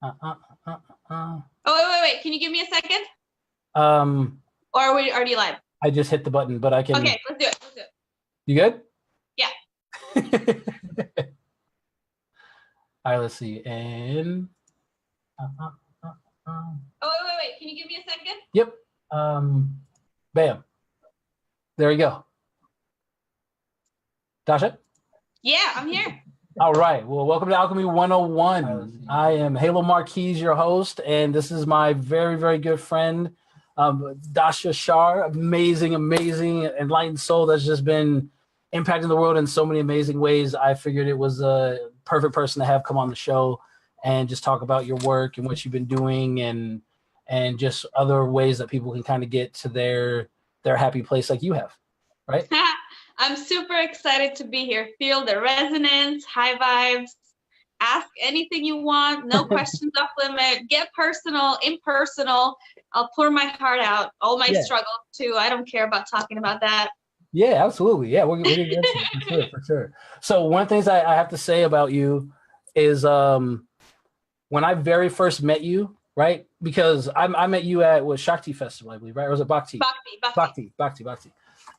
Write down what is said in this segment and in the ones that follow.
Uh, uh, uh, uh. Oh, wait. Can you give me a second? Um, Or are we already live? I just hit the button, but I can. Okay, let's do it. Let's do it. You good? Yeah. All right, let's see. And Oh, wait. Can you give me a second? yep. Bam. There we go. Dasha? Yeah, I'm here. All right. Well, welcome to Alchemy 101. I am Halo Marquise, your host, and this is my very, very good friend, Dasha Shar. Amazing, enlightened soul that's just been impacting the world in so many amazing ways. I figured it was a perfect person to have come on the show and just talk about your work and what you've been doing and just other ways that people can kind of get to their happy place like you have, right? I'm super excited to be here. Feel the resonance, high vibes. Ask anything you want. No questions off limit. Get personal, impersonal. I'll pour my heart out. All my struggles too. I don't care about talking about that. Yeah, absolutely. Yeah, we're gonna get into it for sure. So one of the things I have to say about you is when I very first met you, right? Because I met you at Shakti Festival, I believe, right? Or was it Bhakti? Bhakti.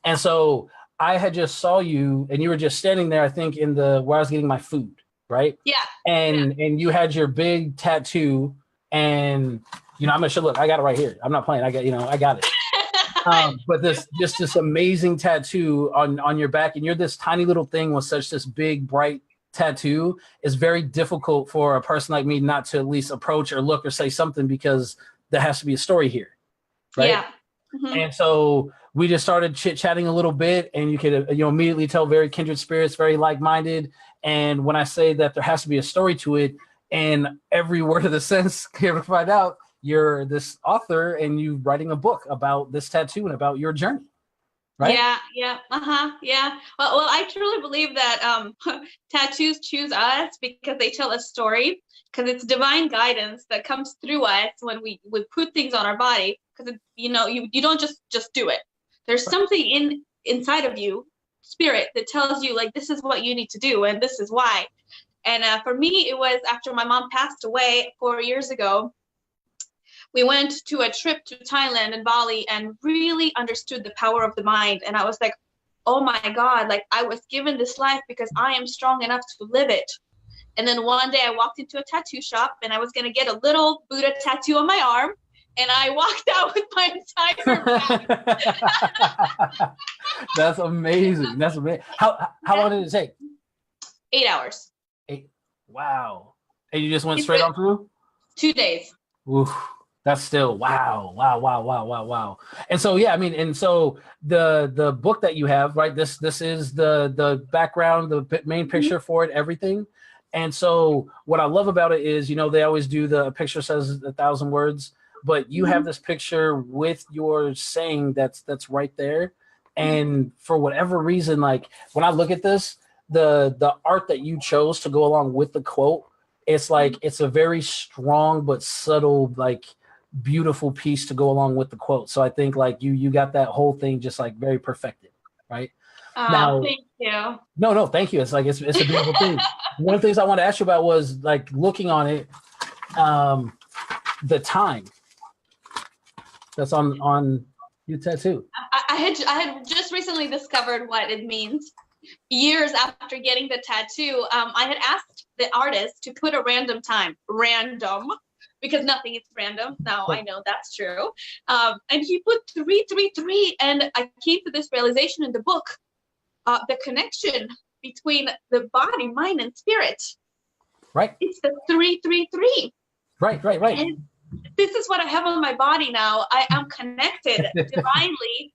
And so I had just saw you and you were just standing there, I think, in where I was getting my food, right? Yeah. And you had your big tattoo, and I'm gonna show. Look, I got it right here. I'm not playing. I got it. But this amazing tattoo on your back, and you're this tiny little thing with such this big bright tattoo. Is very difficult for a person like me not to at least approach or look or say something, because there has to be a story here, right? Yeah. Mm-hmm. And so we just started chit-chatting a little bit, and you could immediately tell very kindred spirits, very like-minded. And when I say that there has to be a story to it, and every word of the sentence, you ever find out you're this author and you writing a book about this tattoo and about your journey, right? Yeah. Yeah. Well, I truly believe that tattoos choose us because they tell a story, because it's divine guidance that comes through us when we put things on our body, because you don't just do it. There's something inside of you, spirit, that tells you like, this is what you need to do and this is why. And for me, it was after my mom passed away 4 years ago. We went to a trip to Thailand and Bali and really understood the power of the mind. And I was like, oh my God, like I was given this life because I am strong enough to live it. And then one day I walked into a tattoo shop and I was going to get a little Buddha tattoo on my arm. And I walked out with my entire bag. That's amazing. That's amazing. How long did it take? 8 hours. 8. Wow. And you just went straight on through? 2 days. Oof. That's still wow. And so and so the book that you have, right? This is the background, the main picture for it, everything. And so what I love about it is, they always do the picture says 1,000 words, but you have this picture with your saying that's right there. And for whatever reason, like when I look at this, the art that you chose to go along with the quote, it's like it's a very strong but subtle, like beautiful piece to go along with the quote. So I think like you got that whole thing just like very perfected, right? Now, thank you. No, thank you. It's like it's a beautiful thing. One of the things I wanted to ask you about was like looking on it, the time that's on your tattoo. I had just recently discovered what it means. Years after getting the tattoo, I had asked the artist to put a random time, because nothing is random. Now I know that's true. And he put 333, and I came to this realization in the book, the connection between the body, mind, and spirit. Right. It's the 333. Right. And this is what I have on my body now. I am connected divinely,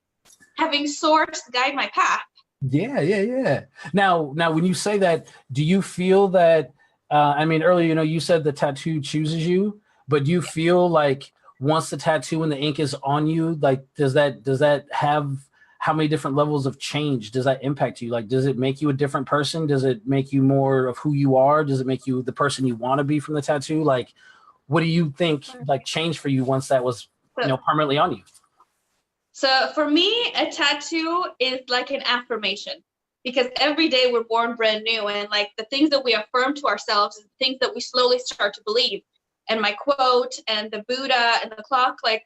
having source guide my path. Yeah. Now, when you say that, do you feel that? Earlier, you said the tattoo chooses you, but do you feel like once the tattoo and the ink is on you, like does that have how many different levels of change does that impact you? Like, does it make you a different person? Does it make you more of who you are? Does it make you the person you want to be from the tattoo? Like, what do you think like changed for you once that was permanently on you? So for me, a tattoo is like an affirmation, because every day we're born brand new, and like the things that we affirm to ourselves is the things that we slowly start to believe. and my quote and the Buddha and the clock, like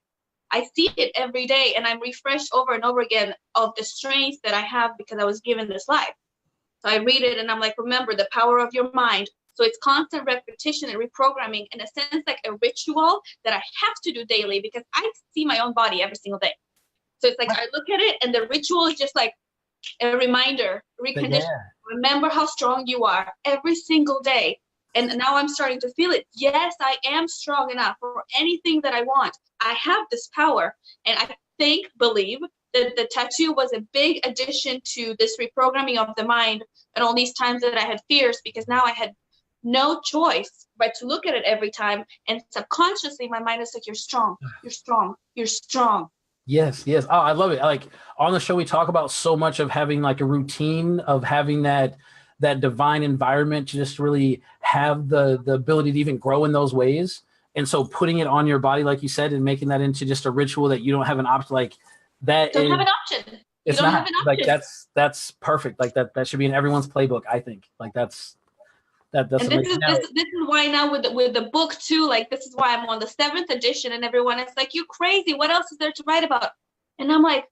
I see it every day, and I'm refreshed over and over again of the strength that I have because I was given this life. So I read it and I'm like, remember the power of your mind. So it's constant repetition and reprogramming, in a sense, like a ritual that I have to do daily because I see my own body every single day. So it's like I look at it and the ritual is just like a reminder, recondition. Remember how strong you are every single day. And now I'm starting to feel it. Yes, I am strong enough for anything that I want. I have this power. And I believe that the tattoo was a big addition to this reprogramming of the mind and all these times that I had fears, because now I had no choice but to look at it every time. And subconsciously, my mind is like, you're strong, you're strong, you're strong. Yes, yes. Oh, I love it. Like on the show, we talk about so much of having like a routine, of having that divine environment to just really have the ability to even grow in those ways. And so putting it on your body, like you said, and making that into just a ritual that you don't have an option, like that don't have an option. It's you don't not have an option. like that's perfect. Like that should be in everyone's playbook, I think. Like that's and this is why now with the book too, like this is why I'm on the 7th edition, and everyone is like, you crazy, what else is there to write about? And I'm like,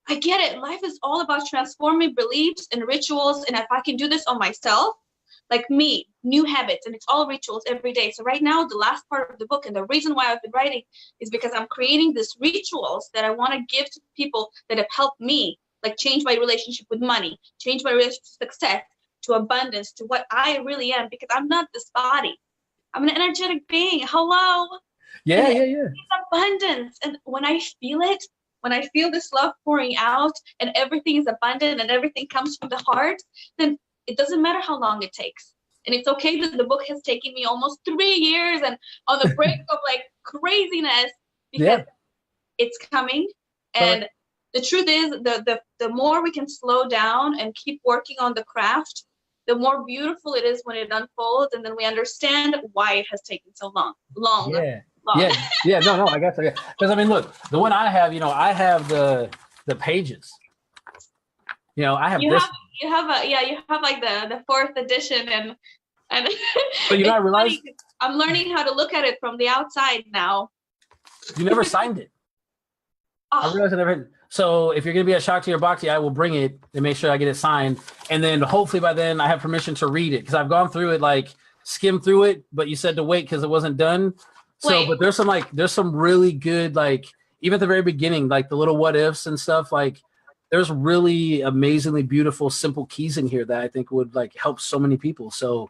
I get it. Life is all about transforming beliefs and rituals, and if I can do this on myself, like me, new habits, and it's all rituals every day. So right now, the last part of the book, and the reason why I've been writing is because I'm creating these rituals that I want to give to people that have helped me, like change my relationship with money, change my relationship to success, to abundance, to what I really am, because I'm not this body. I'm an energetic being. Hello. Yeah. It's abundance. And when I feel it, when I feel this love pouring out and everything is abundant and everything comes from the heart, then it doesn't matter how long it takes. And it's okay that the book has taken me almost 3 years and on the brink of like craziness, because it's coming. And the truth is, the more we can slow down and keep working on the craft, the more beautiful it is when it unfolds, and then we understand why it has taken so long. Yeah. No, I guess. Because I mean, look, the one I have, I have the pages. I have this. You have like the 4th edition, and but I realized I'm learning how to look at it from the outside now. You never signed it. I realized I never. So if you're going to be at Shock to Your Boxy, I will bring it and make sure I get it signed. And then hopefully by then I have permission to read it, because I've gone through it, like skimmed through it, but you said to wait because it wasn't done. So, but there's some really good, like even at the very beginning, like the little what ifs and stuff, like there's really amazingly beautiful, simple keys in here that I think would like help so many people. So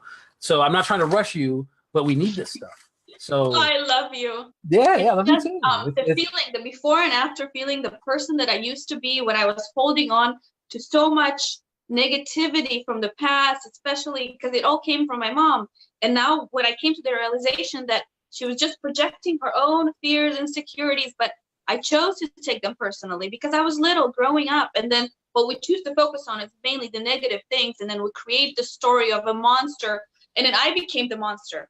I'm not trying to rush you, but we need this stuff. So I love you. Yeah, I love you too. The feeling, the before and after feeling, the person that I used to be when I was holding on to so much negativity from the past, especially because it all came from my mom. And now when I came to the realization that she was just projecting her own fears, insecurities, but I chose to take them personally because I was little growing up. And then what we choose to focus on is mainly the negative things. And then we create the story of a monster. And then I became the monster.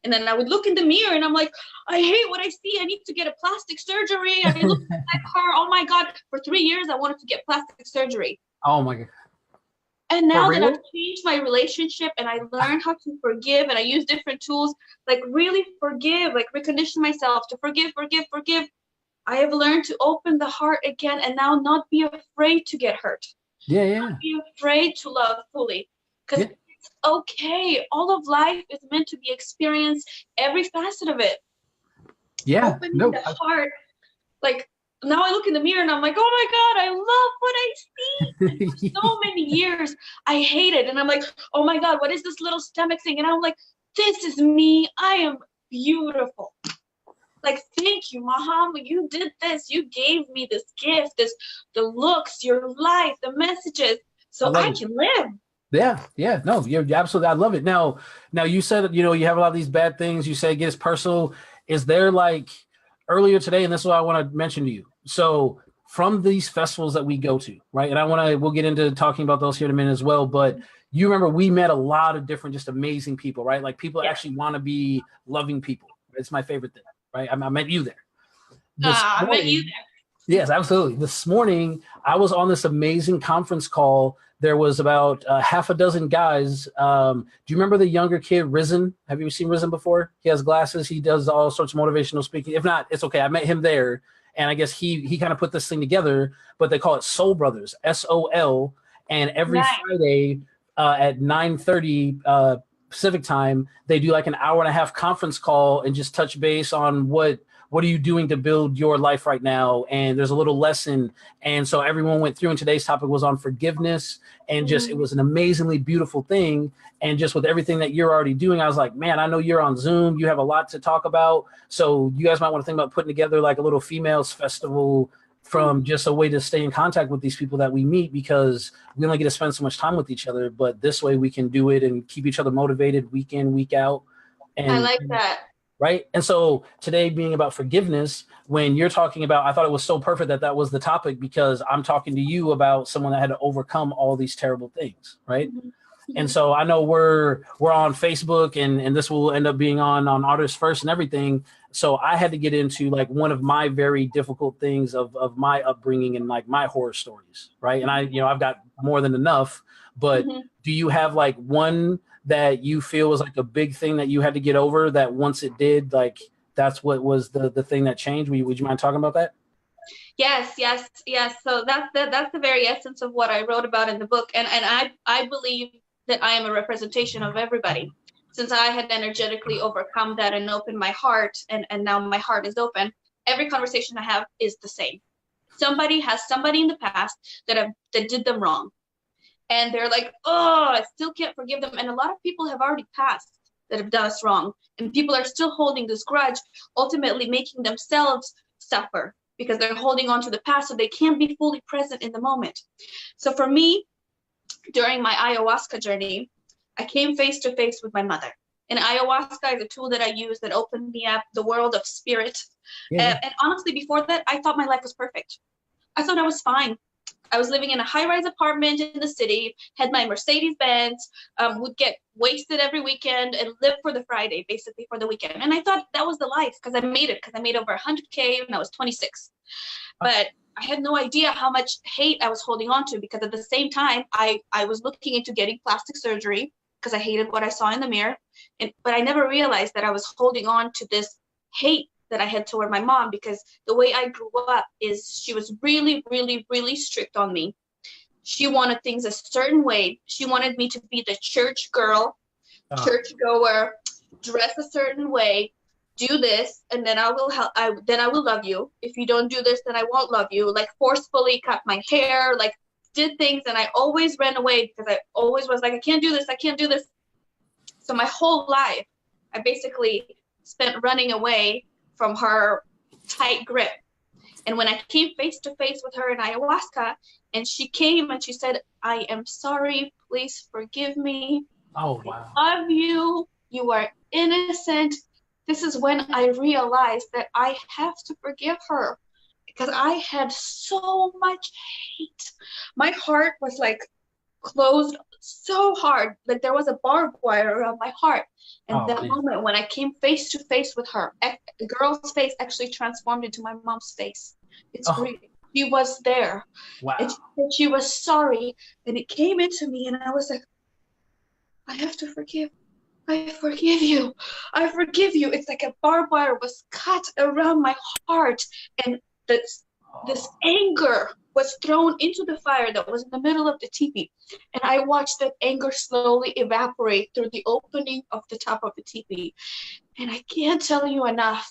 And then I would look in the mirror and I'm like, I hate what I see. I need to get a plastic surgery. I look at that car. Oh my God. For 3 years, I wanted to get plastic surgery. Oh my God. And now that I've changed my relationship and I learned how to forgive, and I use different tools, like really forgive, like recondition myself to forgive. I have learned to open the heart again and now not be afraid to get hurt. Not be afraid to love fully. Because it's okay. All of life is meant to be experienced, every facet of it. Opening the heart. Like now I look in the mirror and I'm like, oh my God, I love what I see. And for so many years, I hated. And I'm like, oh my God, what is this little stomach thing? And I'm like, this is me. I am beautiful. Like, thank you, Muhammad. You did this. You gave me this gift, the looks, your life, the messages, so I can live. Yeah. No, you're absolutely. I love it. Now you said, you have a lot of these bad things. You say it gets personal. Is there like earlier today, and this is what I want to mention to you. So from these festivals that we go to, right? And we'll get into talking about those here in a minute as well. But you remember we met a lot of different, just amazing people, right? Like people actually want to be loving people. It's my favorite thing, right? I met you there. I met you there. Yes, absolutely. This morning, I was on this amazing conference call. There was about half a dozen guys. Do you remember the younger kid, Risen? Have you seen Risen before? He has glasses. He does all sorts of motivational speaking. If not, it's okay. I met him there, and I guess he kind of put this thing together. But they call it Soul Brothers, SOL. And every Nice. Friday at 9:30 Pacific time, they do like an hour and a half conference call and just touch base on what are you doing to build your life right now? And there's a little lesson. And so everyone went through, and today's topic was on forgiveness. And just, it was an amazingly beautiful thing. And just with everything that you're already doing, I was like, man, I know you're on Zoom. You have a lot to talk about. So you guys might want to think about putting together like a little females festival, from just a way to stay in contact with these people that we meet, because we only get to spend so much time with each other. But this way we can do it and keep each other motivated week in, week out. And I like that. right. And so today being about forgiveness, when you're talking about, I thought it was so perfect that that was the topic, because I'm talking to you about someone that had to overcome all these terrible things. Right. Mm-hmm. And so I know we're on Facebook, and this will end up being on Artists First and everything. So I had to get into like one of my very difficult things of my upbringing and like my horror stories. Right. And I've got more than enough, but do you have like one that you feel was like a big thing that you had to get over, that once it did, like that's what was the thing that changed? Would you mind talking about that? Yes. So that's the very essence of what I wrote about in the book. And I believe that I am a representation of everybody. Since I had energetically overcome that and opened my heart, and now my heart is open, every conversation I have is the same. Somebody has somebody in the past that did them wrong. And they're like, oh, I still can't forgive them. And a lot of people have already passed that have done us wrong. And people are still holding this grudge, ultimately making themselves suffer because they're holding on to the past, so they can't be fully present in the moment. So for me, during my ayahuasca journey, I came face to face with my mother. And ayahuasca is a tool that I use that opened me up the world of spirit. Yeah. And honestly, before that, I thought my life was perfect. I thought I was fine. I was living in a high-rise apartment in the city, had my Mercedes Benz, would get wasted every weekend and live for the Friday, basically for the weekend. And I thought that was the life, because I made over 100K when I was 26. But I had no idea how much hate I was holding on to, because at the same time, I was looking into getting plastic surgery because I hated what I saw in the mirror. But I never realized that I was holding on to this hate that I had toward my mom, because the way I grew up is she was really, really, really strict on me. She wanted things a certain way. She wanted me to be the church girl, church goer, dress a certain way, do this, and then I will love you. If you don't do this, then I won't love you. Like forcefully cut my hair, like did things, and I always ran away because I always was like, I can't do this. So my whole life, I basically spent running away from her tight grip. And when I came face to face with her in ayahuasca, and she came and she said, I am sorry, please forgive me. Oh, wow. I love you. You are innocent. This is when I realized that I have to forgive her, because I had so much hate. My heart was like closed so hard, like there was a barbed wire around my heart. And that moment when I came face to face with her, the girl's face actually transformed into my mom's face. It's real. She was there. Wow. And she was sorry. And it came into me, and I was like, I have to forgive. I forgive you. I forgive you. It's like a barbed wire was cut around my heart. And this anger was thrown into the fire that was in the middle of the teepee. And I watched that anger slowly evaporate through the opening of the top of the teepee. And I can't tell you enough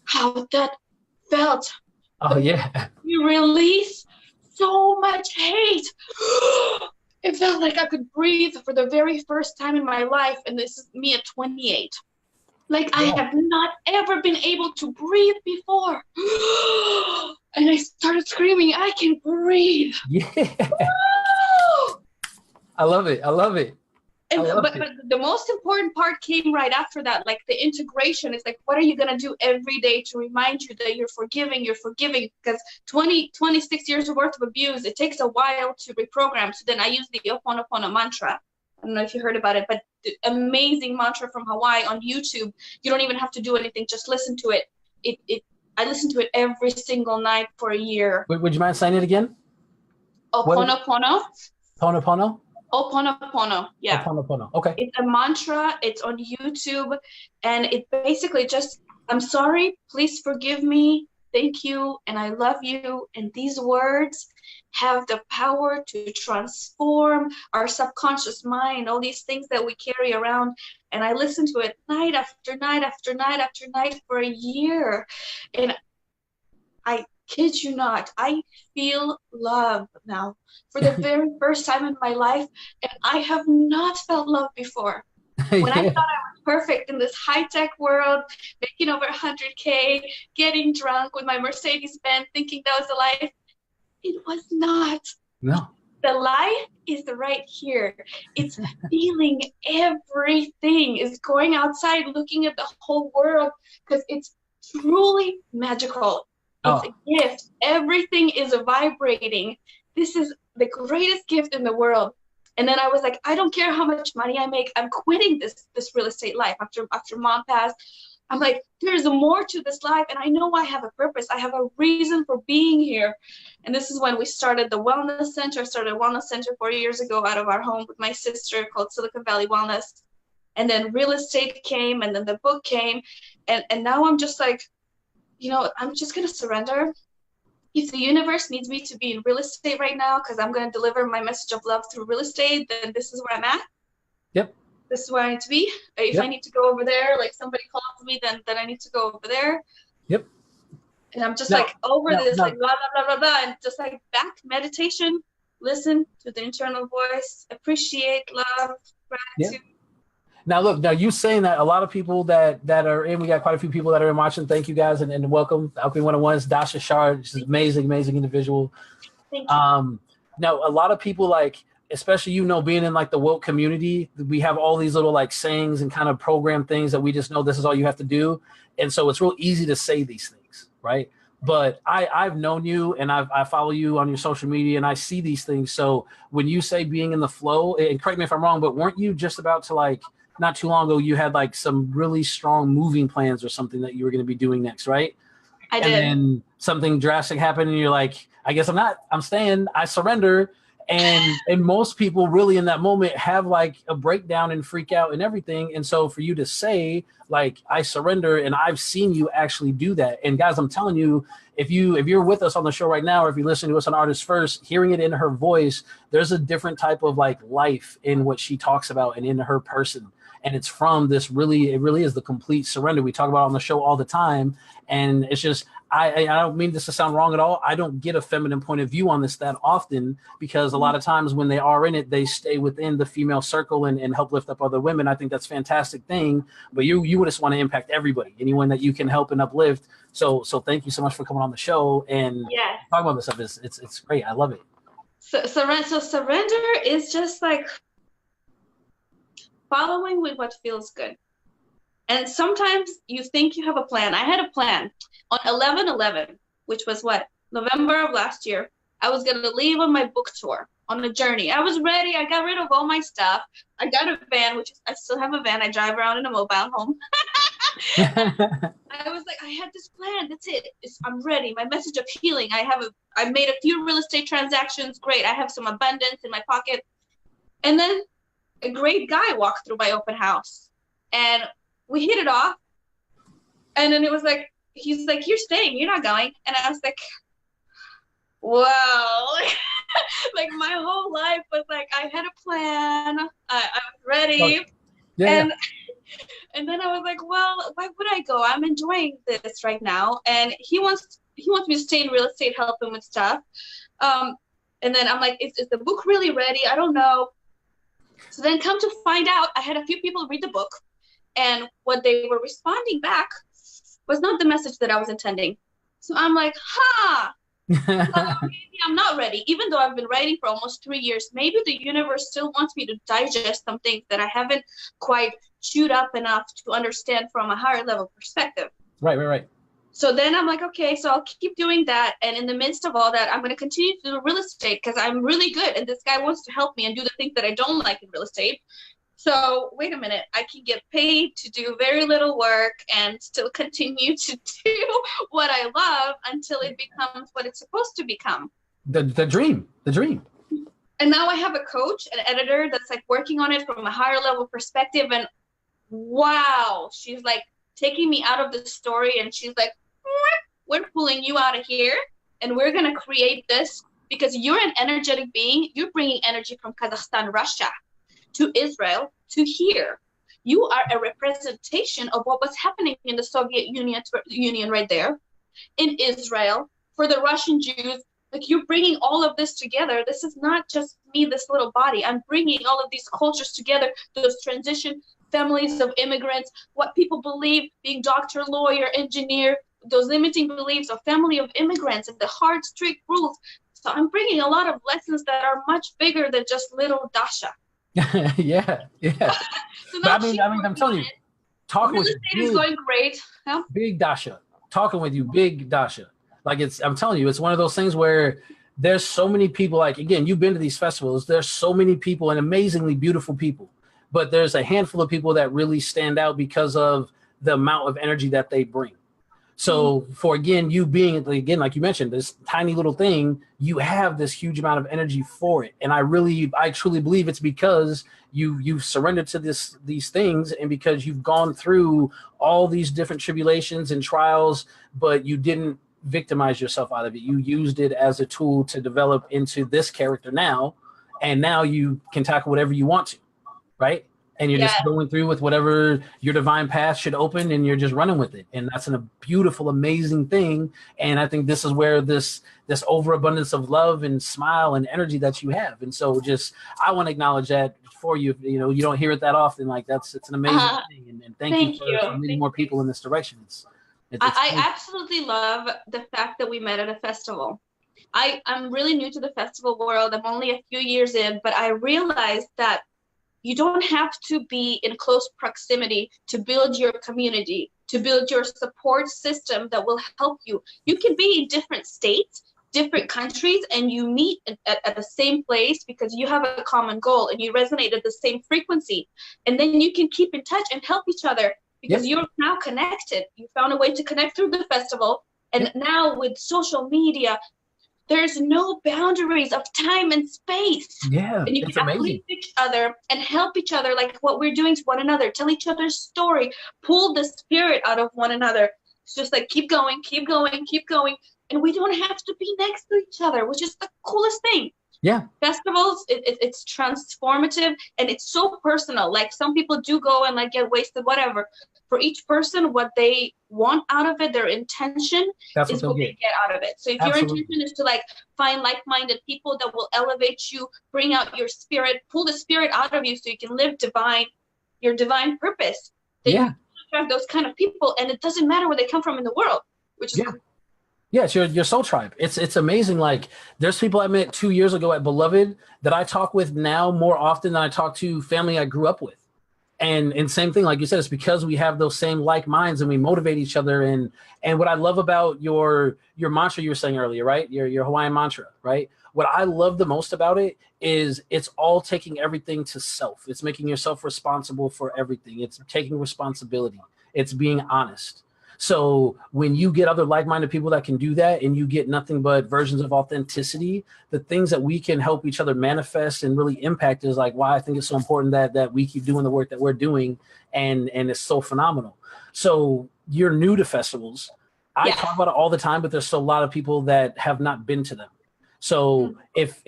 how that felt. Oh, yeah. You release so much hate. It felt like I could breathe for the very first time in my life. And this is me at 28. Like I have not ever been able to breathe before. And I started screaming, I can breathe. Yeah. I love it. But the most important part came right after that, like the integration. It's like, what are you going to do every day to remind you that you're forgiving? Because 26 years worth of abuse, it takes a while to reprogram. So then I use the Ho'oponopono mantra. I don't know if you heard about it, but the amazing mantra from Hawaii on YouTube. You don't even have to do anything. Just listen to it. I listened to it every single night for a year. Would you mind saying it again? Oponopono. Pono? Oponopono. Yeah. Oponopono. Okay. It's a mantra. It's on YouTube. And it basically just, I'm sorry, please forgive me, thank you, and I love you. And these words have the power to transform our subconscious mind, all these things that we carry around. And I listened to it night after night after night after night for a year. And I kid you not, I feel love now for the very first time in my life. And I have not felt love before. When I thought I was perfect in this high-tech world, making over 100K, getting drunk with my Mercedes-Benz, thinking that was the life, it was not. No. The life is right here. It's feeling everything. It's going outside, looking at the whole world, because it's truly magical. It's a gift. Everything is vibrating. This is the greatest gift in the world. And then I was like, I don't care how much money I make. I'm quitting this real estate life after mom passed. I'm like, there's more to this life, and I know I have a purpose. I have a reason for being here. And this is when we started the wellness center. I started a wellness center 4 years ago out of our home with my sister, called Silicon Valley Wellness. And then real estate came, and then the book came. And now I'm just like, I'm just going to surrender. If the universe needs me to be in real estate right now because I'm going to deliver my message of love through real estate, then this is where I'm at. Yep. This is where I need to be. If I need to go over there, like somebody calls me, then I need to go over there. Yep. And I'm just like this, like blah, blah, blah, blah, blah. And just like back meditation, listen to the internal voice, appreciate love, gratitude. Yep. Now you saying that, a lot of people that are in, we got quite a few people that are in watching. Thank you guys and welcome. Alchemy 101's Dasha Shar. She's an amazing individual. Thank you. Now a lot of people, like, especially, being in like the woke community, we have all these little like sayings and kind of program things that we just know this is all you have to do. And so it's real easy to say these things, right? But I've known you and I follow you on your social media and I see these things. So when you say being in the flow, and correct me if I'm wrong, but weren't you just about to, like, not too long ago, you had like some really strong moving plans or something that you were going to be doing next, right? I did. And then something drastic happened and you're like, I guess I'm staying, I surrender. And most people really in that moment have like a breakdown and freak out and everything. And so for you to say like, I surrender, and I've seen you actually do that. And guys, I'm telling you, if you're with us on the show right now, or if you're listening to us on Artist First, hearing it in her voice, there's a different type of like life in what she talks about and in her person. And it's from this it really is the complete surrender we talk about on the show all the time. And it's just, I don't mean this to sound wrong at all. I don't get a feminine point of view on this that often, because a lot of times when they are in it, they stay within the female circle and help lift up other women. I think that's a fantastic thing. But you would just want to impact everybody, anyone that you can help and uplift. So thank you so much for coming on the show and talking about this stuff. It's great. I love it. So surrender is just like following with what feels good. And sometimes you think you have a plan. I had a plan on 11/11, which was November of last year. I was going to leave on my book tour, on a journey. I was ready. I got rid of all my stuff. I got a van, I still have a van. I drive around in a mobile home. I was like, I had this plan. That's it. I'm ready. My message of healing. I made a few real estate transactions. Great. I have some abundance in my pocket. And then a great guy walked through my open house and we hit it off. And then it was like, he's like, you're staying, you're not going. And I was like, wow. Like my whole life was like, I had a plan. I was ready. Yeah. And then I was like, well, why would I go? I'm enjoying this right now. And he wants me to stay in real estate, help him with stuff. And then I'm like, is the book really ready? I don't know. So then come to find out, I had a few people read the book, and what they were responding back was not the message that I was intending. So I'm like, maybe I'm not ready. Even though I've been writing for almost 3 years, maybe the universe still wants me to digest some things that I haven't quite chewed up enough to understand from a higher level perspective. Right. So then I'm like, okay, so I'll keep doing that. And in the midst of all that, I'm going to continue to do real estate because I'm really good. And this guy wants to help me and do the things that I don't like in real estate. So wait a minute, I can get paid to do very little work and still continue to do what I love until it becomes what it's supposed to become. The dream. And now I have a coach, an editor that's like working on it from a higher level perspective. And wow, she's like taking me out of the story and she's like, we're pulling you out of here and we're going to create this because you're an energetic being. You're bringing energy from Kazakhstan, Russia to Israel to here. You are a representation of what was happening in the Soviet Union right there, in Israel, for the Russian Jews. Like, you're bringing all of this together. This is not just me, this little body. I'm bringing all of these cultures together, those transition families of immigrants, what people believe being doctor, lawyer, engineer, those limiting beliefs of family of immigrants and the hard, strict rules. So I'm bringing a lot of lessons that are much bigger than just little Dasha. Yeah. So but I'm telling you, talking with you, is going great. Yeah? Big Dasha, talking with you, big Dasha. Like, I'm telling you, it's one of those things where there's so many people. Like, again, you've been to these festivals. There's so many people and amazingly beautiful people, but there's a handful of people that really stand out because of the amount of energy that they bring. So for, again, you being, again, like you mentioned, this tiny little thing, you have this huge amount of energy for it. And I truly believe it's because you've surrendered to these things, and because you've gone through all these different tribulations and trials, but you didn't victimize yourself out of it. You used it as a tool to develop into this character now, and now you can tackle whatever you want to, right? And you're just going through with whatever your divine path should open, and you're just running with it. And that's a beautiful, amazing thing. And I think this is where this overabundance of love and smile and energy that you have. And so I want to acknowledge that for you. You know, you don't hear it that often. Like, it's an amazing thing. And thank you for leading more people in this direction. I absolutely love the fact that we met at a festival. I'm really new to the festival world. I'm only a few years in, but I realized that you don't have to be in close proximity to build your community, to build your support system that will help you. You can be in different states, different countries, and you meet at the same place because you have a common goal and you resonate at the same frequency. And then you can keep in touch and help each other because you're now connected. You found a way to connect through the festival. And now with social media, there's no boundaries of time and space. Yeah, and you can uplift each other and help each other, like what we're doing to one another, tell each other's story, pull the spirit out of one another. It's just like, keep going. And we don't have to be next to each other, which is the coolest thing. Yeah. Festivals, it's transformative and it's so personal. Like, some people do go and like get wasted, whatever. For each person, what they want out of it, their intention is what they get out of it. So if your intention is to like find like-minded people that will elevate you, bring out your spirit, pull the spirit out of you so you can live your divine purpose, then you attract those kind of people, and it doesn't matter where they come from in the world, which is cool. Yeah, it's your soul tribe. It's amazing. Like, there's people I met 2 years ago at Beloved that I talk with now more often than I talk to family I grew up with. And same thing, like you said, it's because we have those same like minds and we motivate each other. And what I love about your mantra you were saying earlier, right? Your Hawaiian mantra, right? What I love the most about it is it's all taking everything to self. It's making yourself responsible for everything. It's taking responsibility. It's being honest. So when you get other like-minded people that can do that, and you get nothing but versions of authenticity, the things that we can help each other manifest and really impact is like why I think it's so important that we keep doing the work that we're doing, and it's so phenomenal. So you're new to festivals. I talk about it all the time, but there's still a lot of people that have not been to them. So if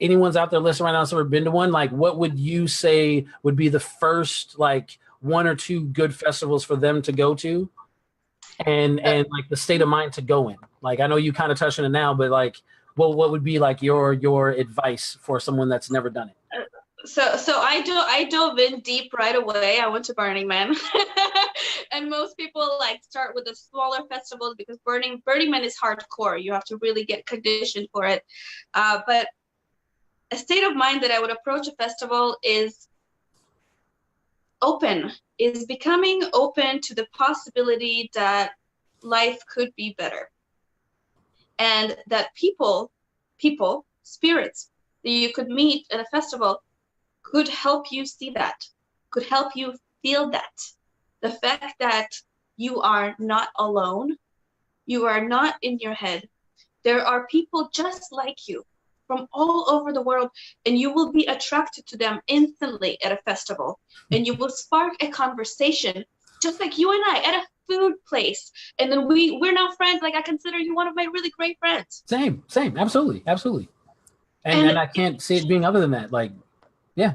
anyone's out there listening right now that's ever been to one, like, what would you say would be the first like 1 or 2 good festivals for them to go to? And like the state of mind to go in. Like, I know you kind of touched on it now, but like, what would be like your advice for someone that's never done it? So I dove in deep right away. I went to Burning Man, and most people like start with the smaller festivals because Burning Man is hardcore. You have to really get conditioned for it. But a state of mind that I would approach a festival is becoming open to the possibility that life could be better, and that people, spirits that you could meet at a festival could help you see that. could help you feel that. The fact that you are not alone, you are not in your head. There are people just like you from all over the world, and you will be attracted to them instantly at a festival, and you will spark a conversation just like you and I at a food place, and then we're now friends. Like, I consider you one of my really great friends. Same, absolutely. And I can't see it being other than that. Like, yeah.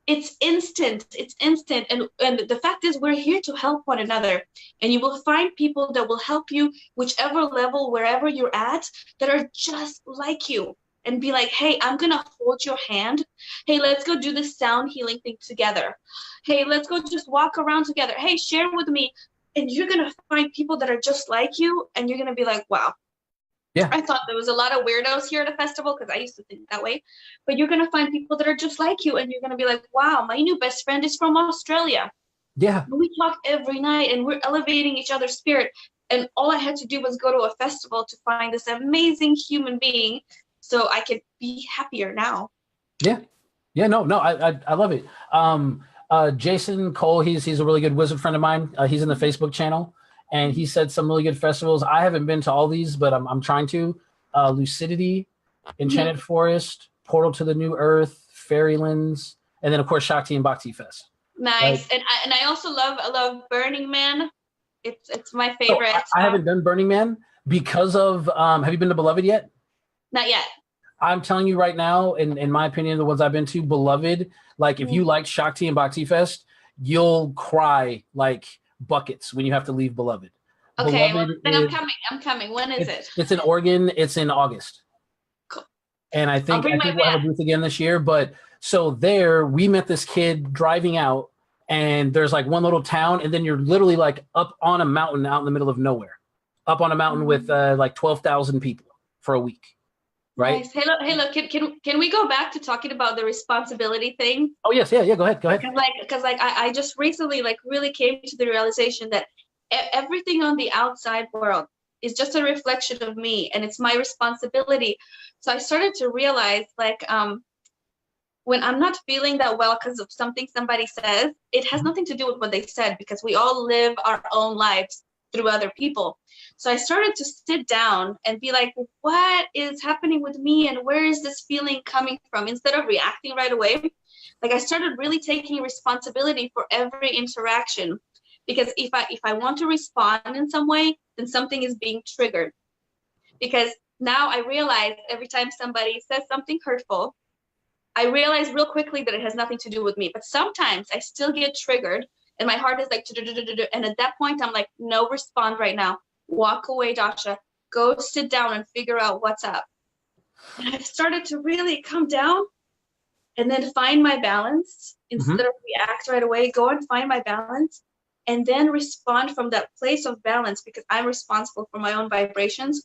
It's instant. And the fact is, we're here to help one another, and you will find people that will help you, whichever level, wherever you're at, that are just like you, and be like, hey, I'm gonna hold your hand. Hey, let's go do this sound healing thing together. Hey, let's go just walk around together. Hey, share with me. And you're gonna find people that are just like you, and you're gonna be like, wow. Yeah. I thought there was a lot of weirdos here at a festival, because I used to think that way. But you're going to find people that are just like you, and you're going to be like, wow, my new best friend is from Australia. Yeah. We talk every night, and we're elevating each other's spirit. And all I had to do was go to a festival to find this amazing human being, so I could be happier now. Yeah. Yeah, no, I love it. Jason Cole, he's a really good wizard friend of mine. He's in the Facebook channel. And he said some really good festivals. I haven't been to all these, but I'm trying to. Lucidity, Enchanted Forest, Portal to the New Earth, Fairylands, and then of course Shakti and Bhakti Fest. Nice. Right? And I also love Burning Man. It's my favorite. So I haven't done Burning Man because of. Have you been to Beloved yet? Not yet. I'm telling you right now, in my opinion, the ones I've been to, Beloved. Like if you like Shakti and Bhakti Fest, you'll cry like buckets when you have to leave Beloved. Okay, Beloved then I'm coming. When is it? It's in Oregon. It's in August. Cool. And I think we'll have a booth again this year. But so there, we met this kid driving out, and there's like one little town, and then you're literally like up on a mountain out in the middle of nowhere, up on a mountain with like 12,000 people for a week. Right. Nice. Hey, look. Can we go back to talking about the responsibility thing? Oh yes, yeah. Go ahead. Because I just recently really came to the realization that everything on the outside world is just a reflection of me, and it's my responsibility. So I started to realize when I'm not feeling that well because of something somebody says, it has nothing to do with what they said, because we all live our own lives through other people. So I started to sit down and be like, what is happening with me, and where is this feeling coming from? Instead of reacting right away, like I started really taking responsibility for every interaction, because if I want to respond in some way, then something is being triggered. Because now I realize every time somebody says something hurtful, I realize real quickly that it has nothing to do with me. But sometimes I still get triggered, and my heart is like, and at that point, I'm like, no, respond right now. Walk away, Dasha. Go sit down and figure out what's up. And I've started to really come down and then find my balance instead of react right away. Go and find my balance and then respond from that place of balance, because I'm responsible for my own vibrations.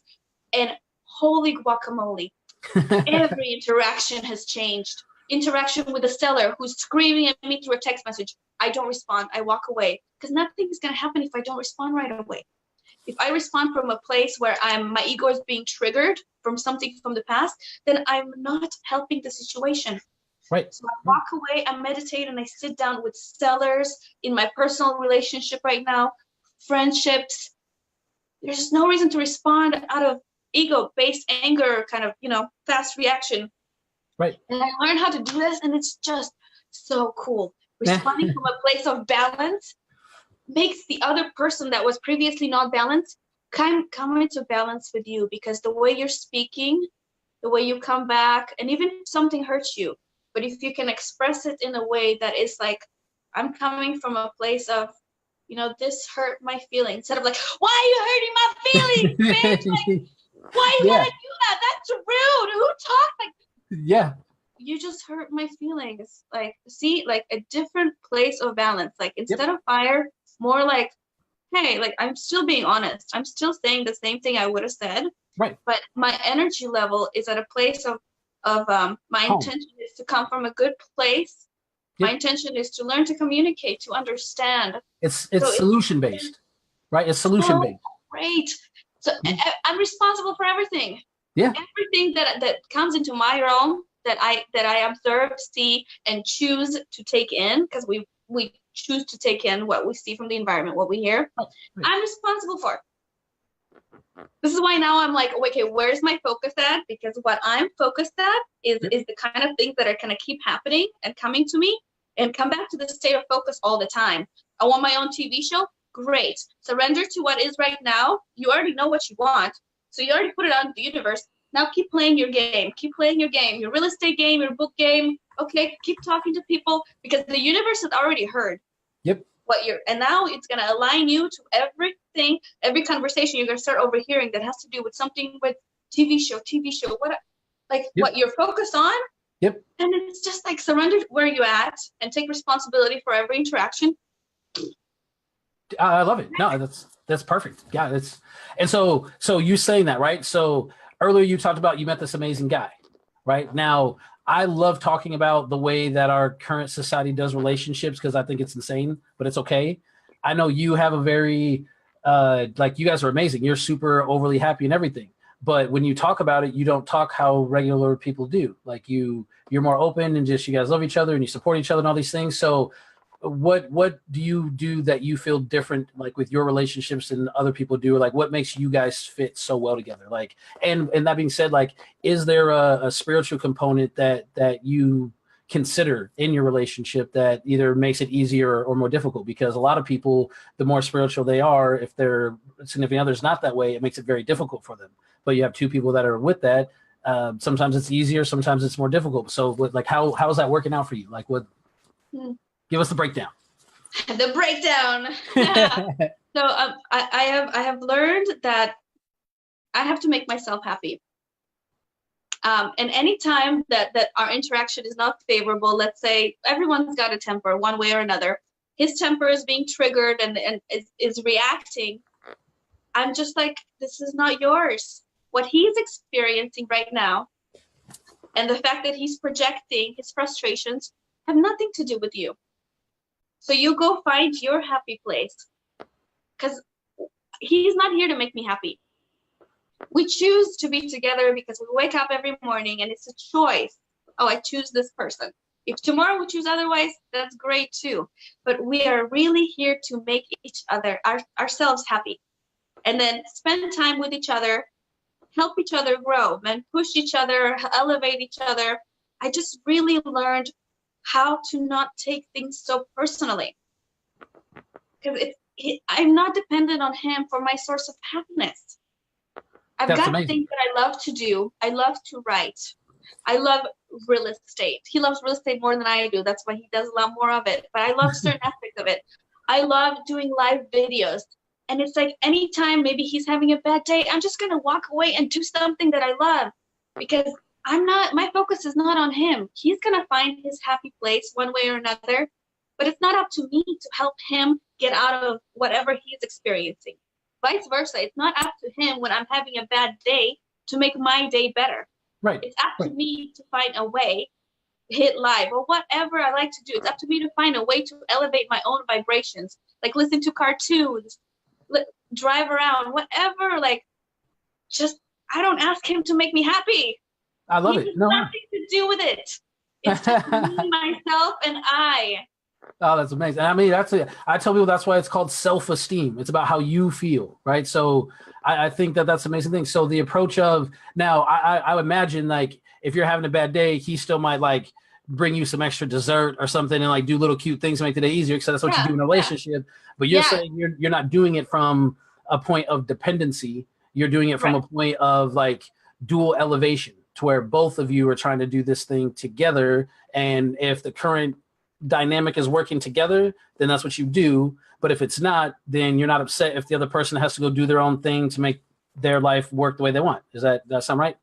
And holy guacamole, every interaction has changed. Interaction with a seller who's screaming at me through a text message, I don't respond, I walk away, because nothing is going to happen if I don't respond right away. If I respond from a place where my ego is being triggered from something from the past, then I'm not helping the situation. Right. So I walk away, I meditate, and I sit down with sellers in my personal relationship right now, friendships. There's no reason to respond out of ego-based anger, kind of, fast reaction. Right. And I learned how to do this, and it's just so cool. Responding from a place of balance makes the other person that was previously not balanced come into balance with you, because the way you're speaking, the way you come back, and even if something hurts you, but if you can express it in a way that is like, I'm coming from a place of, this hurt my feelings, instead of like, why are you hurting my feelings, bitch? Like, why you gotta do that? That's rude. Who talks like? Yeah. You just hurt my feelings. Like, see, like a different place of balance. Like, instead of fire, more like, hey, like, I'm still being honest. I'm still saying the same thing I would have said. Right. But my energy level is at a place of my intention is to come from a good place. Yep. My intention is to learn to communicate, to understand. It's solution based, right? It's solution based. Great. So I'm responsible for everything. Yeah. Everything that comes into my realm that I observe, see, and choose to take in, because we choose to take in, what we see from the environment, what we hear, Right. I'm responsible for. This is why now I'm like, okay, where's my focus at? Because what I'm focused at is the kind of things that are going to keep happening and coming to me and come back to the state of focus all the time. I want my own TV show. Great. Surrender to what is right now. You already know what you want. So you already put it out in the universe. Now keep playing your game. Keep playing your game, your real estate game, your book game. Okay, keep talking to people because the universe has already heard. Yep. And now it's going to align you to everything, every conversation you're going to start overhearing that has to do with something with TV show, what you're focused on. Yep. And it's just like surrender where you're at and take responsibility for every interaction. I love it. No, that's perfect. Yeah, and so you saying that, right? So earlier you talked about you met this amazing guy, right? Now I love talking about the way that our current society does relationships because I think it's insane, but it's okay. I know you have a very like you guys are amazing. You're super overly happy and everything. But when you talk about it, you don't talk how regular people do. Like you're more open and just you guys love each other and you support each other and all these things. So what do you do that you feel different like with your relationships than other people do? Like what makes you guys fit so well together? Like and that being said, like is there a spiritual component that you consider in your relationship that either makes it easier or more difficult? Because a lot of people, the more spiritual they are, if their significant other's not that way, it makes it very difficult for them. But you have two people that are with that. Sometimes it's easier, sometimes it's more difficult. So like how's that working out for you? Like what? Give us the breakdown. The breakdown. Yeah. So I have learned that I have to make myself happy. And anytime that our interaction is not favorable, let's say everyone's got a temper one way or another, his temper is being triggered and is reacting. I'm just like, this is not yours. What he's experiencing right now and the fact that he's projecting his frustrations have nothing to do with you. So you go find your happy place because he's not here to make me happy. We choose to be together because we wake up every morning and it's a choice. Oh, I choose this person. If tomorrow we choose otherwise, that's great too. But we are really here to make each other, ourselves happy. And then spend time with each other, help each other grow, and push each other, elevate each other. I just really learned how to not take things so personally. Because I'm not dependent on him for my source of happiness. That's got amazing. Things that I love to do. I love to write. I love real estate. He loves real estate more than I do. That's why he does a lot more of it. But I love certain aspects of it. I love doing live videos. And it's like anytime maybe he's having a bad day, I'm just going to walk away and do something that I love. Because my focus is not on him. He's going to find his happy place one way or another. But it's not up to me to help him get out of whatever he's experiencing. Vice versa. It's not up to him when I'm having a bad day to make my day better. Right. It's up to me to find a way, hit live or whatever I like to do. It's up to me to find a way to elevate my own vibrations, like listen to cartoons, drive around, whatever. Like, just I don't ask him to make me happy. I love it. No, nothing to do with it. It's just me, myself, and I. Oh, that's amazing. I mean, I tell people that's why it's called self-esteem. It's about how you feel, right? So I think that's an amazing thing. So the approach of now, I would imagine like if you're having a bad day, he still might like bring you some extra dessert or something and like do little cute things to make the day easier because that's what you do in a relationship. But you're saying you're not doing it from a point of dependency. You're doing it from a point of like dual elevation to where both of you are trying to do this thing together. And if the current dynamic is working together, then that's what you do. But if it's not, then you're not upset if the other person has to go do their own thing to make their life work the way they want. Does that sound right?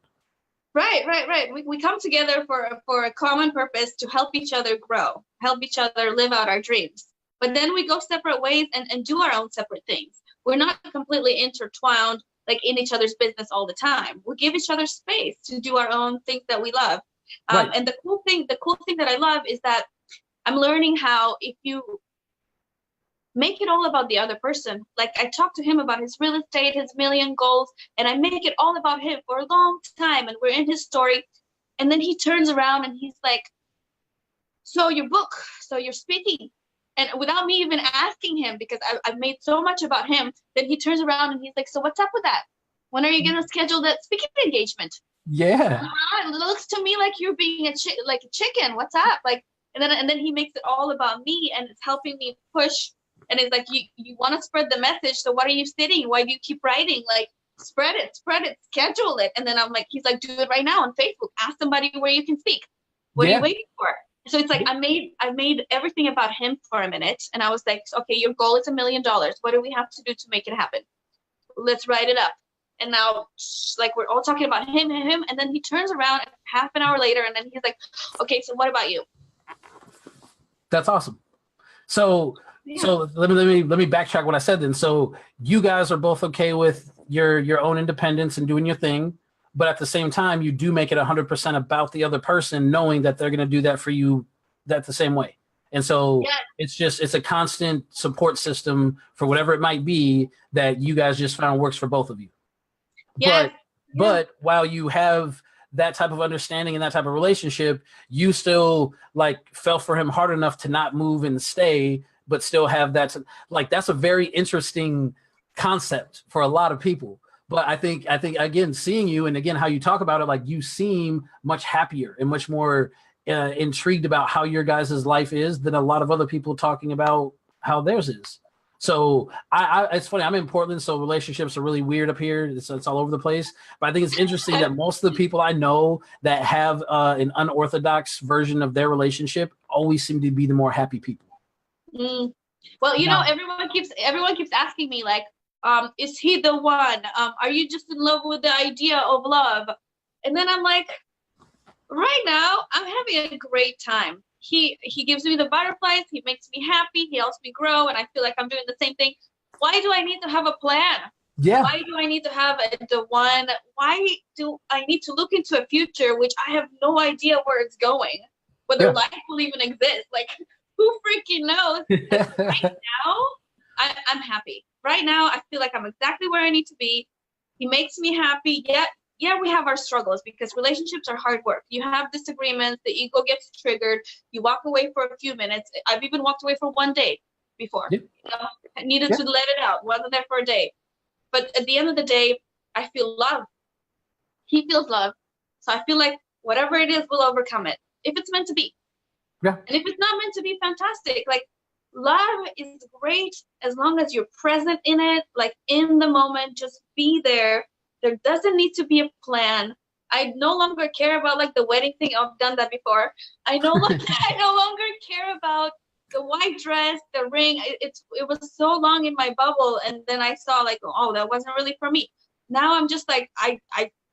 Right. We come together for a common purpose to help each other grow, help each other live out our dreams. But then we go separate ways and do our own separate things. We're not completely intertwined, like in each other's business all the time. We give each other space to do our own things that we love. And the cool thing that I love is that I'm learning how if you make it all about the other person, like I talked to him about his real estate, his million goals, and I make it all about him for a long time, and we're in his story. And then he turns around and he's like, so your book, so you're speaking. And without me even asking him, because I've made so much about him, then he turns around and he's like, so what's up with that? When are you going to schedule that speaking engagement? Yeah. It looks to me like you're being like a chicken. What's up? Like, and then he makes it all about me, and it's helping me push. And it's like, you want to spread the message. So why are you sitting? Why do you keep writing? Like, spread it, schedule it. And then I'm like, he's like, do it right now on Facebook. Ask somebody where you can speak. What are you waiting for? So it's like, I made everything about him for a minute. And I was like, okay, your goal is $1 million. What do we have to do to make it happen? Let's write it up. And now, like, we're all talking about him. And then he turns around half an hour later, and then he's like, okay, so what about you? That's awesome. So, so let me backtrack what I said then. So you guys are both okay with your own independence and doing your thing, but at the same time, you do make it 100% about the other person, knowing that they're going to do that for you that the same way. And so it's a constant support system for whatever it might be that you guys just found works for both of you. But while you have that type of understanding and that type of relationship, you still like fell for him hard enough to not move and stay, but still have that. Like, that's a very interesting concept for a lot of people. But I think again, seeing you and again how you talk about it, like, you seem much happier and much more intrigued about how your guys' life is than a lot of other people talking about how theirs is. So it's funny. I'm in Portland, so relationships are really weird up here. It's all over the place. But I think it's interesting that most of the people I know that have an unorthodox version of their relationship always seem to be the more happy people. Well, you know, everyone keeps asking me, like, is he the one? Are you just in love with the idea of love? And then I'm like, right now, I'm having a great time. He gives me the butterflies. He makes me happy. He helps me grow, and I feel like I'm doing the same thing. Why do I need to have a plan? Yeah. Why do I need to have the one? Why do I need to look into a future which I have no idea where it's going, whether life will even exist? Like, who freaking knows? Right now, I'm happy. Right now, I feel like I'm exactly where I need to be. He makes me happy. Yeah, we have our struggles because relationships are hard work. You have disagreements, the ego gets triggered, you walk away for a few minutes. I've even walked away for one day before. You know, I needed to let it out. Wasn't there for a day. But at the end of the day, I feel love. He feels love. So I feel like whatever it is, we'll overcome it. If it's meant to be. Yeah. And if it's not meant to be, fantastic. Like, love is great as long as you're present in it, like in the moment, just be there. There doesn't need to be a plan. I no longer care about like the wedding thing. I've done that before. I no longer care about the white dress, the ring. It was so long in my bubble, and then I saw like, oh, that wasn't really for me. Now I'm just like, I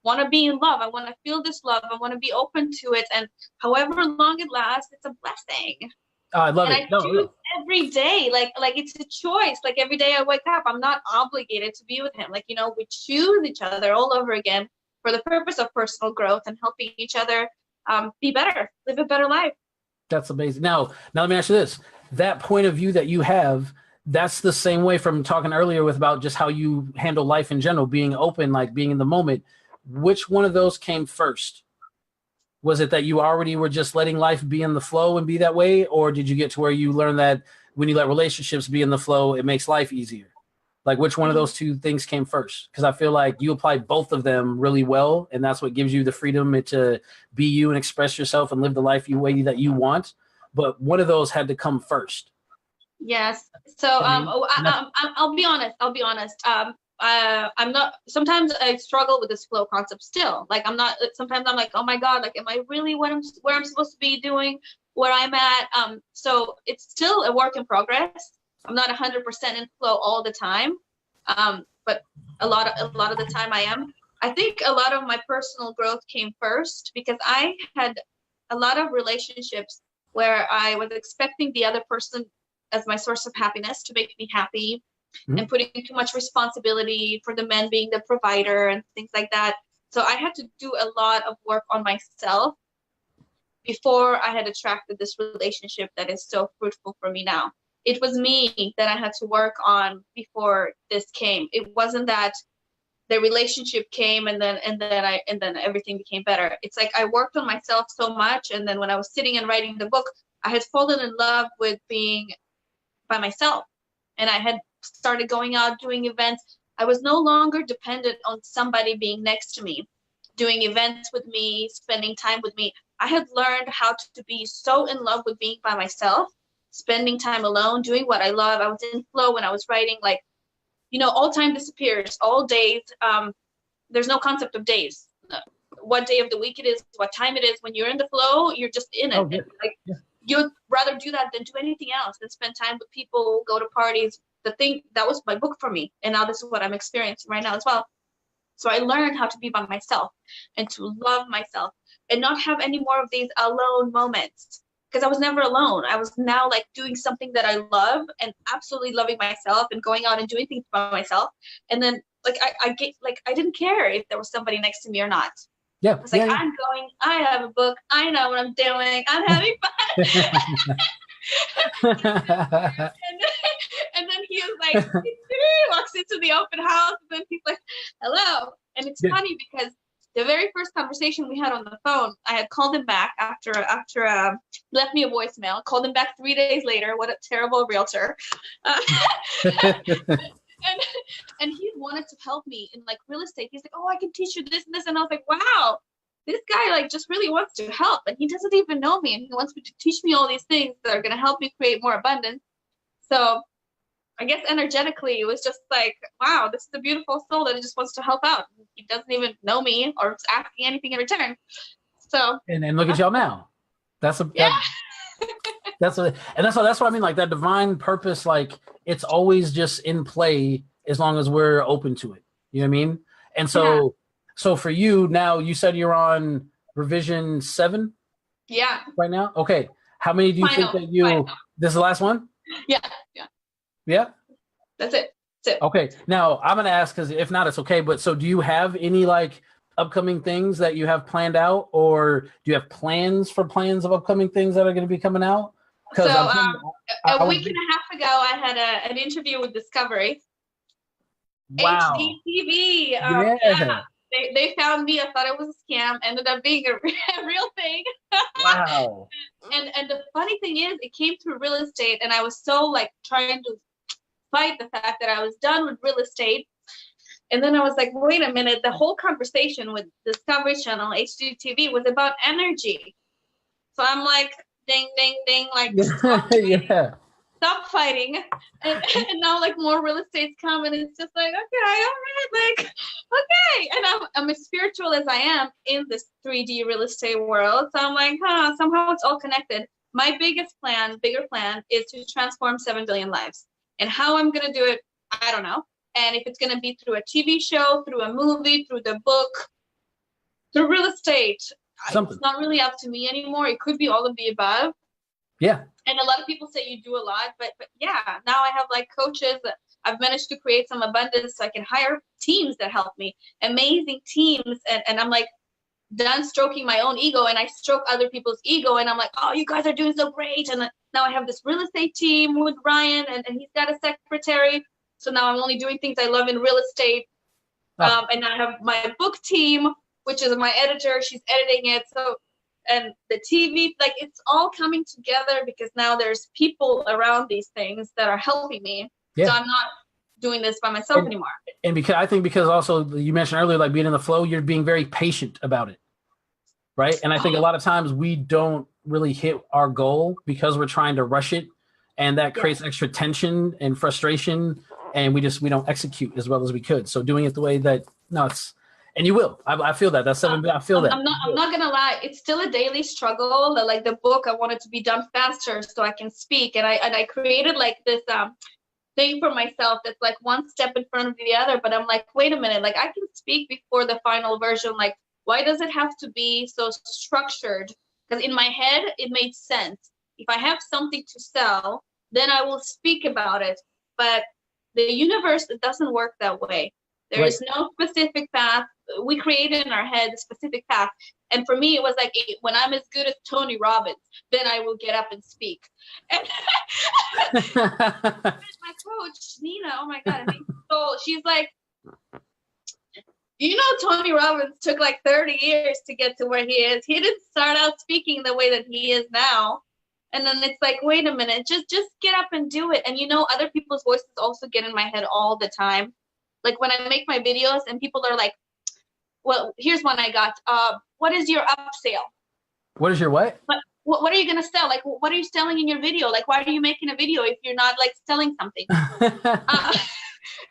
want to be in love. I want to feel this love. I want to be open to it, and however long it lasts, it's a blessing. I love it. I choose every day, like it's a choice. Like, every day I wake up, I'm not obligated to be with him. Like, you know, we choose each other all over again for the purpose of personal growth and helping each other be better, live a better life. That's amazing. Now let me ask you this: that point of view that you have, that's the same way from talking earlier with about just how you handle life in general, being open, like being in the moment. Which one of those came first? Was it that you already were just letting life be in the flow and be that way? Or did you get to where you learn that when you let relationships be in the flow, it makes life easier? Like, which one of those two things came first? Because I feel like you applied both of them really well, and that's what gives you the freedom to be you and express yourself and live the life way that you want. But one of those had to come first. Yes. So I'll be honest. I'm not, sometimes I struggle with this flow concept still. Like, sometimes I'm like, oh my God, like, am I really where I'm supposed to be doing, where I'm at? So it's still a work in progress. I'm not 100% in flow all the time. But a lot of the time I am. I think a lot of my personal growth came first because I had a lot of relationships where I was expecting the other person as my source of happiness to make me happy. And putting too much responsibility for the men being the provider and things like that. So I had to do a lot of work on myself before I had attracted this relationship that is so fruitful for me now. It was me that I had to work on before this came. It wasn't that the relationship came and then everything became better. It's like I worked on myself so much, and then when I was sitting and writing the book, I had fallen in love with being by myself. And I had started going out, doing events. I was no longer dependent on somebody being next to me, doing events with me, spending time with me. I had learned how to be so in love with being by myself, spending time alone, doing what I love. I was in flow when I was writing, like, all time disappears, all days. There's no concept of days. What day of the week it is, what time it is. When you're in the flow, you're just in it. And, like, you'd rather do that than do anything else, than spend time with people, go to parties. That was my book for me. And now this is what I'm experiencing right now as well. So I learned how to be by myself and to love myself and not have any more of these alone moments, because I was never alone. I was now like doing something that I love and absolutely loving myself and going out and doing things by myself. And then like I didn't care if there was somebody next to me or not. Yeah. I was like, I'm going, I have a book, I know what I'm doing, I'm having fun. and then he was like, walks into the open house, and then he's like, hello. And it's funny because the very first conversation we had on the phone, I had called him back after he left me a voicemail, called him back 3 days later. What a terrible realtor. And he wanted to help me in like real estate. He's like, oh, I can teach you this and this. And I was like, wow, this guy like just really wants to help. And he doesn't even know me. And he wants me to teach me all these things that are going to help me create more abundance. So I guess energetically, it was just like, wow, this is a beautiful soul that just wants to help out. He doesn't even know me or is asking anything in return. So and look at y'all now. That's what I mean. Like that divine purpose, like it's always just in play as long as we're open to it. You know what I mean? And so, so for you now, you said you're on revision 7. Yeah. Right now. Okay. How many do you think that you? This is the last one. Yeah. Yeah. That's it. Okay. Now I'm gonna ask because if not, it's okay. But so, do you have any like upcoming things that you have planned out, or do you have plans of upcoming things that are going to be coming out? So a week and a half ago, I had an interview with Discovery. Wow. HDTV. Yeah. They found me. I thought it was a scam. Ended up being a real thing. Wow. And the funny thing is, it came through real estate, and I was so like trying to fight the fact that I was done with real estate. And then I was like, wait a minute, the whole conversation with Discovery Channel, HGTV, was about energy. So I'm like, ding, ding, ding, like, stop fighting. And now like more real estate's come, and it's just like, okay, all right, like, okay. And I'm as spiritual as I am in this 3D real estate world. So I'm like, somehow it's all connected. My bigger plan is to transform 7 billion lives. And how I'm going to do it, I don't know. And if it's going to be through a TV show, through a movie, through the book, through real estate, it's not really up to me anymore. It could be all of the above. Yeah. And a lot of people say you do a lot, but yeah, now I have like coaches that I've managed to create some abundance so I can hire teams that help me, amazing teams. And I'm like done stroking my own ego, and I stroke other people's ego. And I'm like, oh, you guys are doing so great. And now I have this real estate team with Ryan, and he's got a secretary. So now I'm only doing things I love in real estate. And I have my book team, which is my editor. She's editing it. So, and the TV, like it's all coming together because now there's people around these things that are helping me. Yeah. So I'm not doing this by myself anymore. And because also you mentioned earlier, like being in the flow, you're being very patient about it. Right. And I think a lot of times we don't really hit our goal because we're trying to rush it. And that creates extra tension and frustration. And we don't execute as well as we could. So doing it the way that, and you will. I feel that. That's something I feel that. I'm not gonna lie. It's still a daily struggle. Like the book, I want it to be done faster so I can speak. And I created like this thing for myself that's like one step in front of the other. But I'm like, wait a minute. Like I can speak before the final version. Like, why does it have to be so structured? Because in my head, it made sense. If I have something to sell, then I will speak about it. But the universe, it doesn't work that way. There is no specific path. We create in our head a specific path. And for me, it was like, when I'm as good as Tony Robbins, then I will get up and speak. And my coach, Nina, oh my God. So she's like, Tony Robbins took like 30 years to get to where he is. He didn't start out speaking the way that he is now. And then it's like, wait a minute, just get up and do it. And other people's voices also get in my head all the time. Like when I make my videos and people are like, well, here's one I got. What is your upsale? What is your what? What are you gonna sell? Like, what are you selling in your video? Like, why are you making a video if you're not like selling something?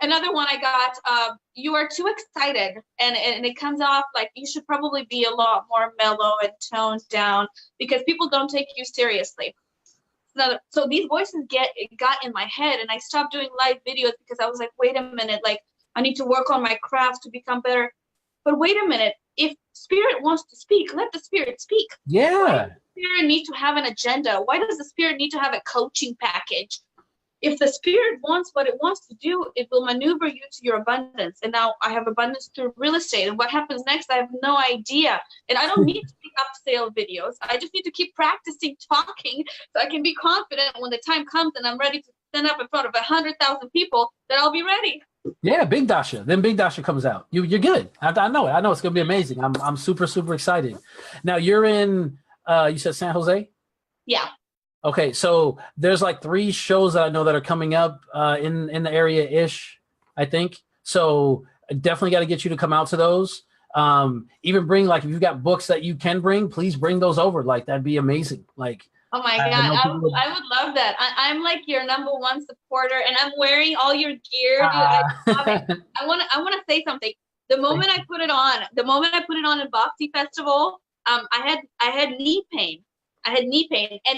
Another one I got, you are too excited, and it comes off like you should probably be a lot more mellow and toned down because people don't take you seriously. So these voices got in my head, and I stopped doing live videos because I was like, wait a minute, like I need to work on my craft to become better. But wait a minute, if spirit wants to speak, let the spirit speak. Yeah. Why does the spirit need to have an agenda? Why does the spirit need to have a coaching package? If the spirit wants what it wants to do, it will maneuver you to your abundance. And now I have abundance through real estate. And what happens next, I have no idea. And I don't need to make upsale videos. I just need to keep practicing talking so I can be confident when the time comes and I'm ready to stand up in front of 100,000 people, that I'll be ready. Yeah, Big Dasha. Then Big Dasha comes out. You're good. I know it. I know it's gonna be amazing. I'm super, super excited. Now you're in you said San Jose? Yeah. Okay, so there's like 3 shows that I know that are coming up in the area ish, I think. So I definitely got to get you to come out to those. Even bring, like, if you've got books that you can bring, please bring those over. Like, that'd be amazing. Like, oh my God, I would love that. I'm like your #1 supporter, and I'm wearing all your gear, dude. I love it. I want to say something. The moment I put it on in Bhakti Festival, I had knee pain. And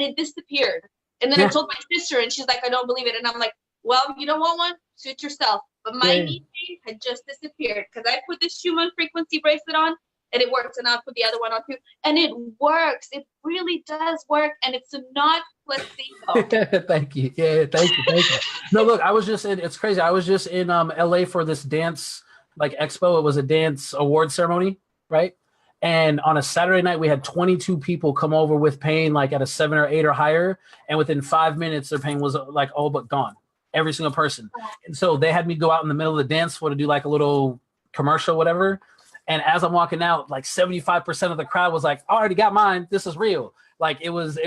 it disappeared. And then I told my sister, and she's like, I don't believe it. And I'm like, well, you don't want one? Suit yourself. But my knee pain had just disappeared because I put this Schumann frequency bracelet on, and it works. And I'll put the other one on too. And it works. It really does work. And it's not placebo. Thank you. Yeah, thank you. No, look, it's crazy. I was just in LA for this dance, like, expo. It was a dance award ceremony, right? And on a Saturday night, we had 22 people come over with pain, like at a 7 or 8 or higher. And within 5 minutes, their pain was like all but gone. Every single person. And so they had me go out in the middle of the dance floor to do like a little commercial, whatever. And as I'm walking out, like 75% of the crowd was like, I already got mine. This is real. Like it was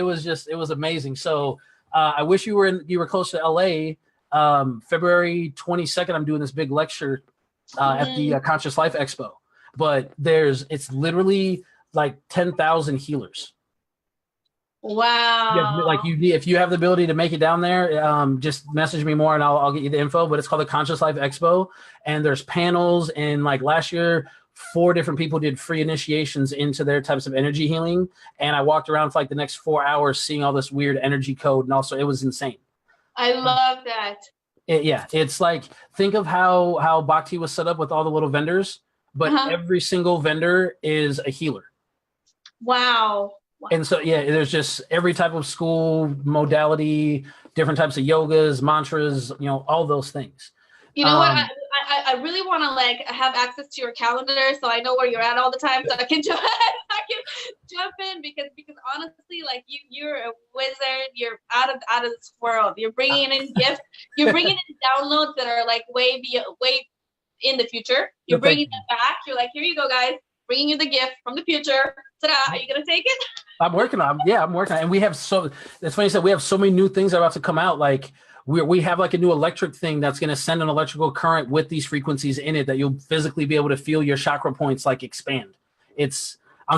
amazing. So I wish you were close to LA. February 22nd, I'm doing this big lecture at the Conscious Life Expo. But it's literally like 10,000 healers. Wow. Yeah, like if you have the ability to make it down there, just message me more and I'll get you the info. But it's called the Conscious Life Expo, and there's panels. And like last year, 4 different people did free initiations into their types of energy healing. And I walked around for like the next 4 hours seeing all this weird energy code. And also it was insane. I love that. It's like, think of how Bhakti was set up with all the little vendors. But every single vendor is a healer. Wow. And so, there's just every type of school, modality, different types of yogas, mantras, all those things. You know what? I really want to like have access to your calendar so I know where you're at all the time so I can jump in because honestly, like you're a wizard. You're out of this world. You're bringing in gifts. You're bringing in downloads that are like way in the future. You're bringing them back. You're like, here you go, guys. Bringing you the gift from the future. Ta-da! Are you gonna take it? I'm working on. And we have it's funny you said we have so many new things that are about to come out. Like we have like a new electric thing that's going to send an electrical current with these frequencies in it that you'll physically be able to feel your chakra points like expand. I'm saying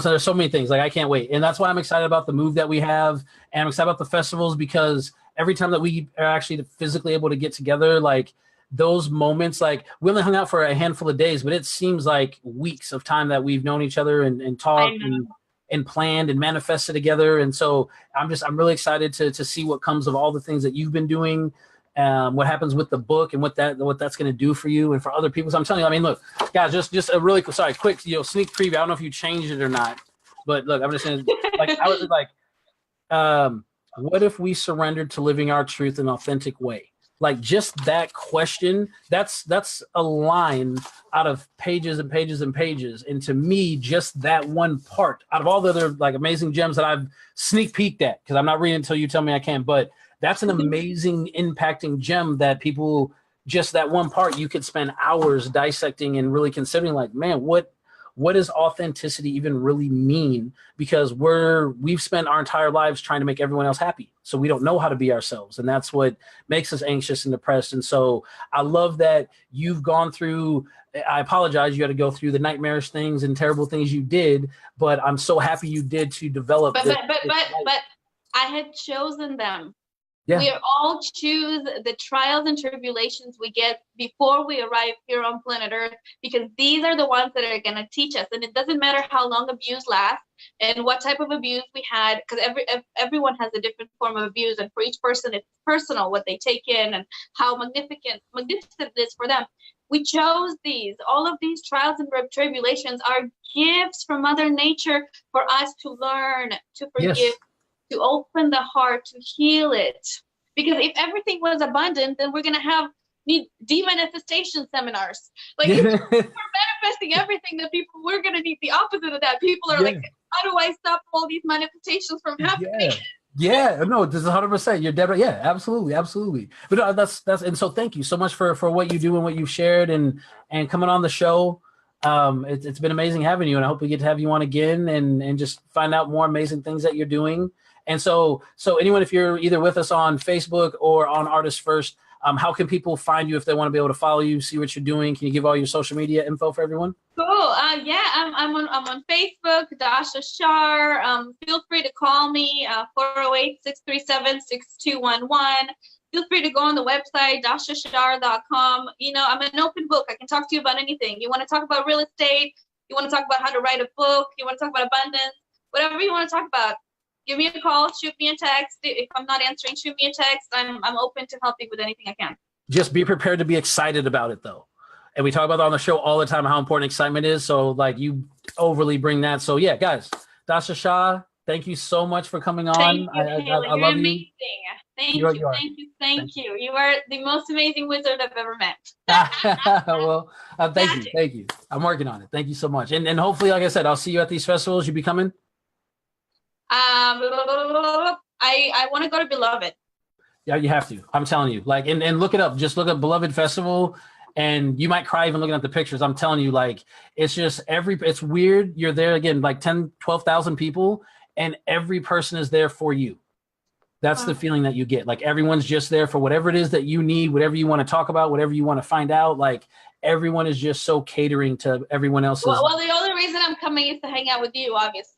there's so many things. Like I can't wait, and that's why I'm excited about the move that we have, and I'm excited about the festivals because every time that we are actually physically able to get together, like those moments, like we only hung out for a handful of days, but it seems like weeks of time that we've known each other and talked and planned and manifested together. And so I'm really excited to see what comes of all the things that you've been doing, what happens with the book and what that's going to do for you and for other people. So I'm telling you, I mean, look, guys, just a really quick, sneak preview. I don't know if you changed it or not, but look, I'm just saying, like, I was like, what if we surrendered to living our truth in an authentic way? Like just that question, that's a line out of pages and pages and pages. And to me, just that one part out of all the other like amazing gems that I've sneak peeked at, because I'm not reading until you tell me I can, but that's an amazing impacting gem that people, just that one part, you could spend hours dissecting and really considering like, man, what what does authenticity even really mean? Because we've spent our entire lives trying to make everyone else happy. So we don't know how to be ourselves. And that's what makes us anxious and depressed. And so I love that you've gone through, I apologize, you had to go through the nightmarish things and terrible things you did, but I'm so happy you did to develop. But I had chosen them. Yeah. We all choose the trials and tribulations we get before we arrive here on planet Earth, because these are the ones that are going to teach us. And it doesn't matter how long abuse lasts and what type of abuse we had, because everyone has a different form of abuse, and for each person it's personal what they take in and how magnificent it is for them. We chose these. All of these trials and tribulations are gifts from Mother Nature for us to learn, to forgive, yes, to open the heart, to heal it. Because if everything was abundant, then we're going to need demanifestation seminars. Like, if we're manifesting everything, that people, we're going to need the opposite of that. People are like, how do I stop all these manifestations from happening? Yeah, no, this is 100%. You're dead right. Yeah, absolutely, absolutely. But no, that's and so thank you so much for what you do and what you've shared and coming on the show. It's been amazing having you, and I hope we get to have you on again and just find out more amazing things that you're doing. And so anyone, if you're either with us on Facebook or on Artists First, how can people find you if they want to be able to follow you, see what you're doing? Can you give all your social media info for everyone? Cool. I'm on Facebook, Dasha Shar. Feel free to call me, 408-637-6211. Feel free to go on the website, dashashar.com. You know, I'm an open book. I can talk to you about anything. You want to talk about real estate? You want to talk about how to write a book? You want to talk about abundance? Whatever you want to talk about. Give me a call, shoot me a text. If I'm not answering, shoot me a text. I'm open to helping with anything I can. Just be prepared to be excited about it, though. And we talk about that on the show all the time, how important excitement is. So, like, you overly bring that. So, yeah, guys, Dasha Shah, thank you so much for coming on. Thank you, I love amazing. Thank you. You are the most amazing wizard I've ever met. Well, thank you. I'm working on it. Thank you so much. And hopefully, like I said, I'll see you at these festivals. You be coming? I want to go to Beloved. Yeah, you have to. I'm telling you. Like, and look it up. Just look up Beloved Festival, and you might cry even looking at the pictures. I'm telling you, like, it's just it's weird. You're there again, like 10, 12,000 people, and every person is there for you. That's the feeling that you get. Like, everyone's just there for whatever it is that you need, whatever you want to talk about, whatever you want to find out. Like, everyone is just so catering to everyone else's. Well, the only reason I'm coming is to hang out with you, obviously.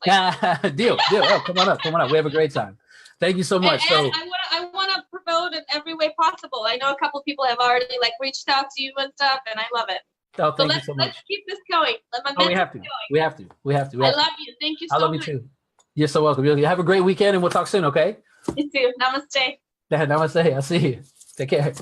Deal. Oh, come on up. We have a great time. Thank you so much. And I want to promote in every way possible. I know a couple of people have already reached out to you and stuff, and I love it. Oh, thank you so much. Let's keep this going. We have to. We have to. I love you. Thank you so much. I love you too. You're so welcome. You have a great weekend, and we'll talk soon, okay? You too. Namaste. Namaste. I'll see you. Take care.